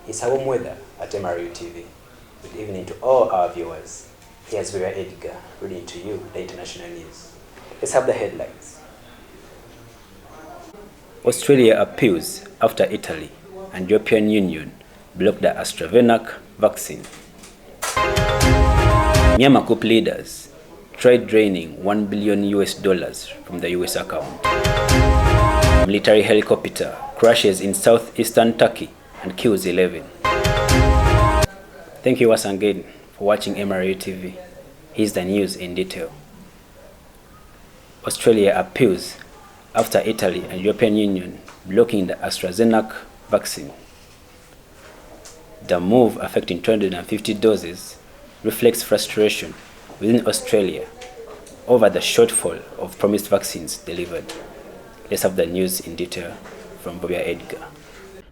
It's a warm weather at MRU TV. Good evening to all our viewers. Here's Vera Edgar reading to you the international news. Let's have the headlines. Australia appeals after Italy and European Union block the AstraZeneca vaccine. Myanmar coup leaders tried draining $1 billion from the US account. Military helicopter crashes in southeastern Turkey and kills 11. Thank you once again for watching MRU TV. Here's the news in detail. Australia appeals after Italy and European Union blocking the AstraZeneca vaccine. The move, affecting 250 doses, reflects frustration within Australia over the shortfall of promised vaccines delivered. Let's have the news in detail from Bobby Edgar.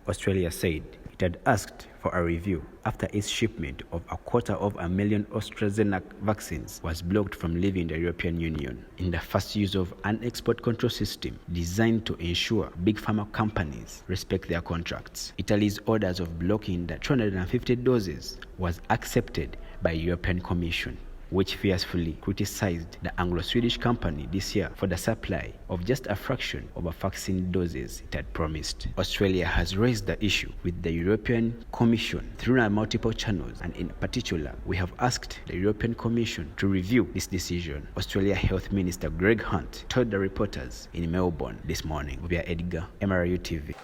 Australia said it had asked for a review after its shipment of 250,000 AstraZeneca vaccines was blocked from leaving the European Union in the first use of an export control system designed to ensure big pharma companies respect their contracts. Italy's orders of blocking the 250 doses was accepted by the European Commission, which fiercely criticized the Anglo-Swedish company this year for the supply of just a fraction of a vaccine doses it had promised. Australia has raised the issue with the European Commission through multiple channels, and in particular, we have asked the European Commission to review this decision. Australia Health Minister Greg Hunt told the reporters in Melbourne this morning. Via Edgar, MRU TV.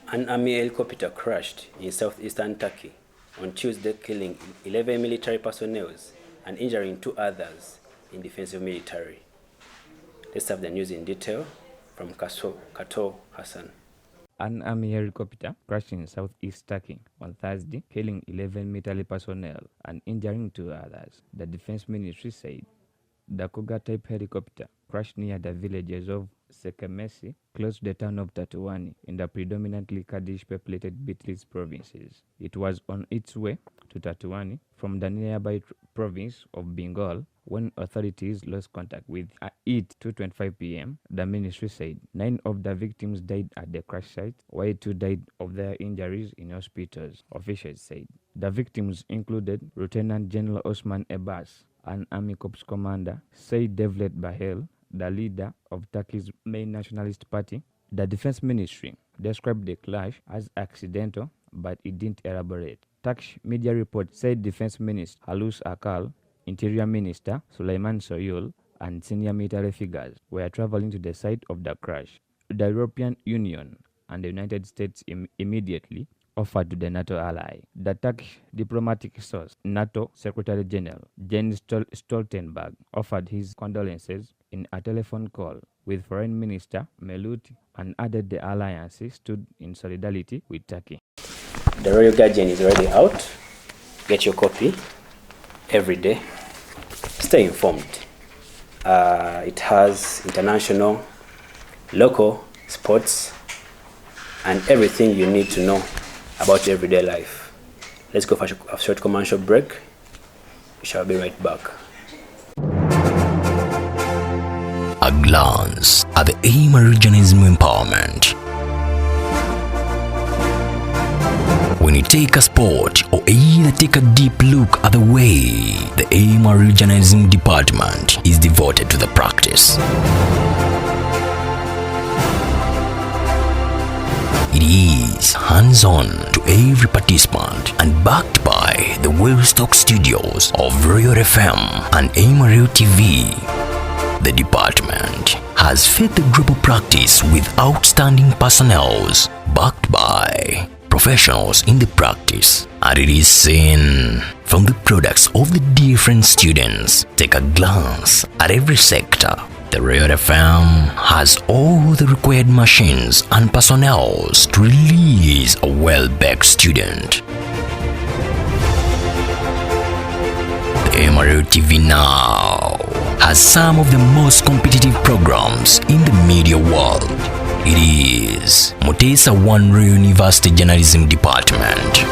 An army helicopter crashed in southeastern Turkey on Tuesday, killing 11 military personnel and injuring 2 others in defensive military. Let's have the news in detail from Kato Hassan. An army helicopter crashed in southeast Turkey on Thursday, killing 11 military personnel and injuring 2 others. The defense ministry said the Cougar-type helicopter crashed near the villages of Sekemesi, close to the town of Tatuani, in the predominantly Kurdish-populated Bitlis provinces. It was on its way to Tatuani from the nearby province of Bengal when authorities lost contact with it 2:25 p.m. The ministry said 9 of the victims died at the crash site, while 2 died of their injuries in hospitals, officials said. The victims included Lieutenant General Osman Abbas, an Army Corps commander, said Devlet Bahel, the leader of Turkey's main nationalist party. The defense ministry described the clash as accidental, but it didn't elaborate. Turkish media reports said Defense Minister Halus Akal, Interior Minister Suleyman Soyul, and senior military figures were traveling to the site of the crash. The European Union and the United States immediately offered to the NATO ally. The Turkish diplomatic source, NATO Secretary General Jens Stoltenberg, offered his condolences in a telephone call with Foreign Minister Mevlut and added the alliance stood in solidarity with Turkey. The Royal Guardian is already out. Get your copy every day. Stay informed. It has international, local, sports, and everything you need to know about everyday life. Let's go for a short commercial break. We shall be right back. A glance at the aim of regionalism empowerment. When you take a sport or either take a deep look at the way the AIMA Regionalism Department is devoted to the practice. It is hands-on to every participant and backed by the well-stocked studios of Royal FM and AIMA TV. The department has fed the global practice with outstanding personnel backed by professionals in the practice, and it is seen from the products of the different students. Take a glance at every sector. The Royal FM has all the required machines and personnel to release a well-backed student. The MRO TV now has some of the most competitive programs in the media world. It is Mutesa One Royal University Journalism Department.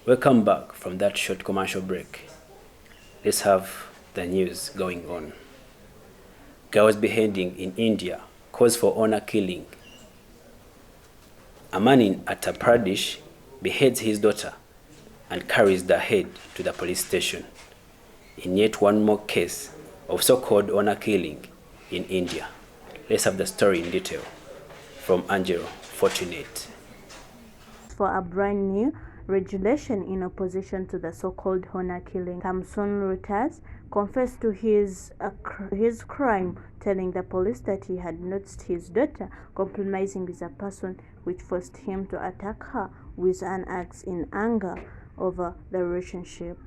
Welcome back from that short commercial break. Let's have the news going on. Girls beheading in India, cause for honor killing. A man in Uttar Pradesh beheads his daughter and carries the head to the police station in yet one more case of so-called honor killing in India. Let's have the story in detail from Angelo Fortunate. For a brand new regulation in opposition to the so-called honor killing, Kamsun Reuters confessed to his crime, telling the police that he had noticed his daughter compromising with a person, which forced him to attack her with an axe in anger over the relationship.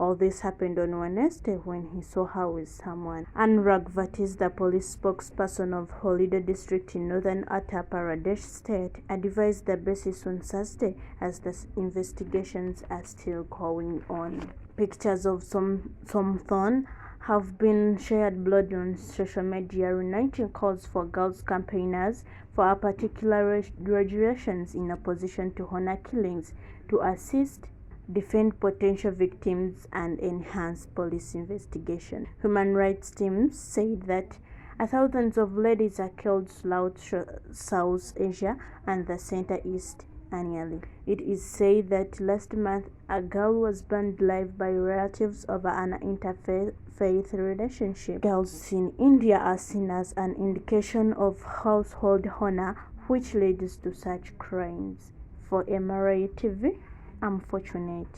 All this happened on Wednesday when he saw her with someone. Anurag Vatis, the police spokesperson of Holida district in northern Uttar Pradesh state, advised the basis on Thursday as the investigations are still going on. Pictures of Somthon have been shared blood on social media, uniting calls for girls campaigners for a particular regulations in opposition to honor killings to assist, defend potential victims and enhance police investigation. Human rights teams say that thousands of ladies are killed throughout South Asia and the Center East annually. It is said that last month a girl was burned alive by relatives over an interfaith relationship. Girls in India are seen as an indication of household honor, which leads to such crimes. For MRA TV, I'm Fortunate.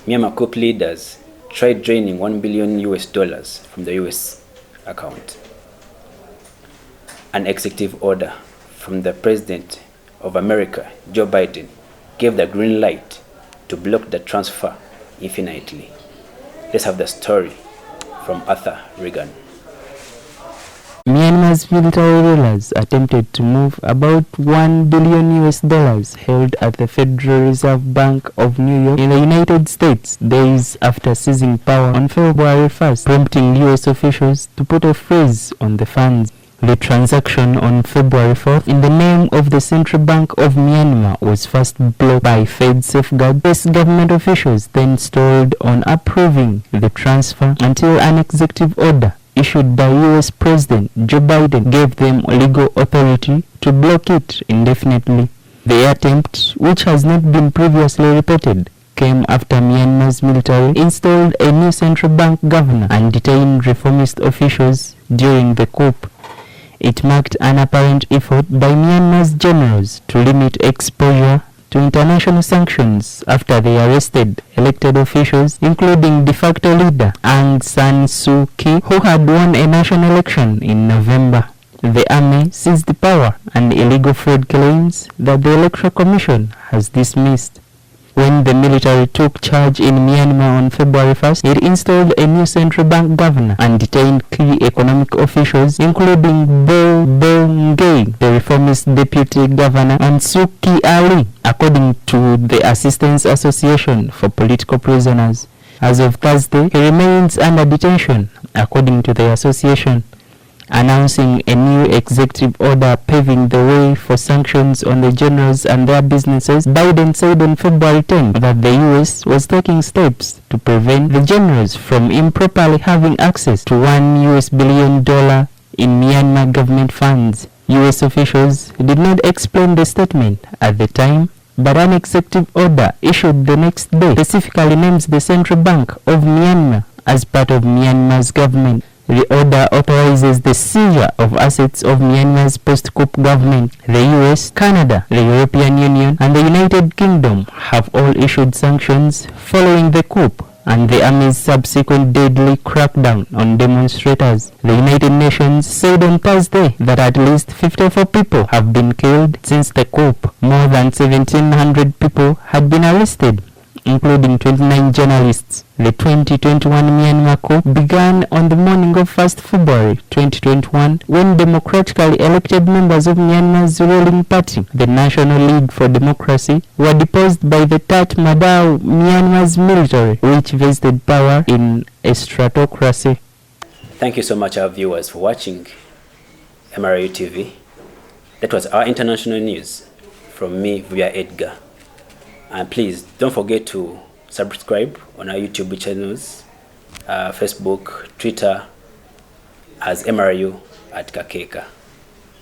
Myanmar Coup leaders tried draining $1 billion from the US account. An executive order from the President of America, Joe Biden, gave the green light to block the transfer infinitely. Let's have the story from Arthur Reagan. Myanmar's military rulers attempted to move about $1 billion held at the Federal Reserve Bank of New York in the United States days after seizing power on February 1st, prompting US officials to put a freeze on the funds. The transaction on February 4th in the name of the Central Bank of Myanmar was first blocked by Fed safeguard. US government officials then stalled on approving the transfer until an executive order issued by US President Joe Biden gave them legal authority to block it indefinitely. The attempt, which has not been previously reported, came after Myanmar's military installed a new central bank governor and detained reformist officials during the coup. It marked an apparent effort by Myanmar's generals to limit exposure to international sanctions after they arrested elected officials, including de facto leader Aung San Suu Kyi, who had won a national election in November. The army seized the power and illegal fraud claims that the Electoral Commission has dismissed. When the military took charge in Myanmar on February 1st, it installed a new central bank governor and detained key economic officials, including Bo Bongay, the reformist deputy governor, and Suu Kyi Ali, according to the Assistance Association for Political Prisoners. As of Thursday, he remains under detention, according to the association. Announcing a new executive order paving the way for sanctions on the generals and their businesses, Biden said on February 10 that the US was taking steps to prevent the generals from improperly having access to $1 billion in Myanmar government funds. US officials did not explain the statement at the time, but an executive order issued the next day specifically names the Central Bank of Myanmar as part of Myanmar's government. The order authorizes the seizure of assets of Myanmar's post-coup government. The US, Canada, the European Union, and the United Kingdom have all issued sanctions following the coup and the army's subsequent deadly crackdown on demonstrators. The United Nations said on Thursday that at least 54 people have been killed since the coup. More than 1,700 people had been arrested, including 29 journalists. The 2021 Myanmar coup began on the morning of 1st February 2021 when democratically elected members of Myanmar's ruling party, the National League for Democracy, were deposed by the Tat Madao, Myanmar's military, which vested power in a stratocracy. Thank you so much, our viewers, for watching MRU TV. That was our international news from me, via Edgar. And please don't forget to subscribe on our YouTube channels, Facebook, Twitter, as MRU at Kakeka.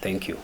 Thank you.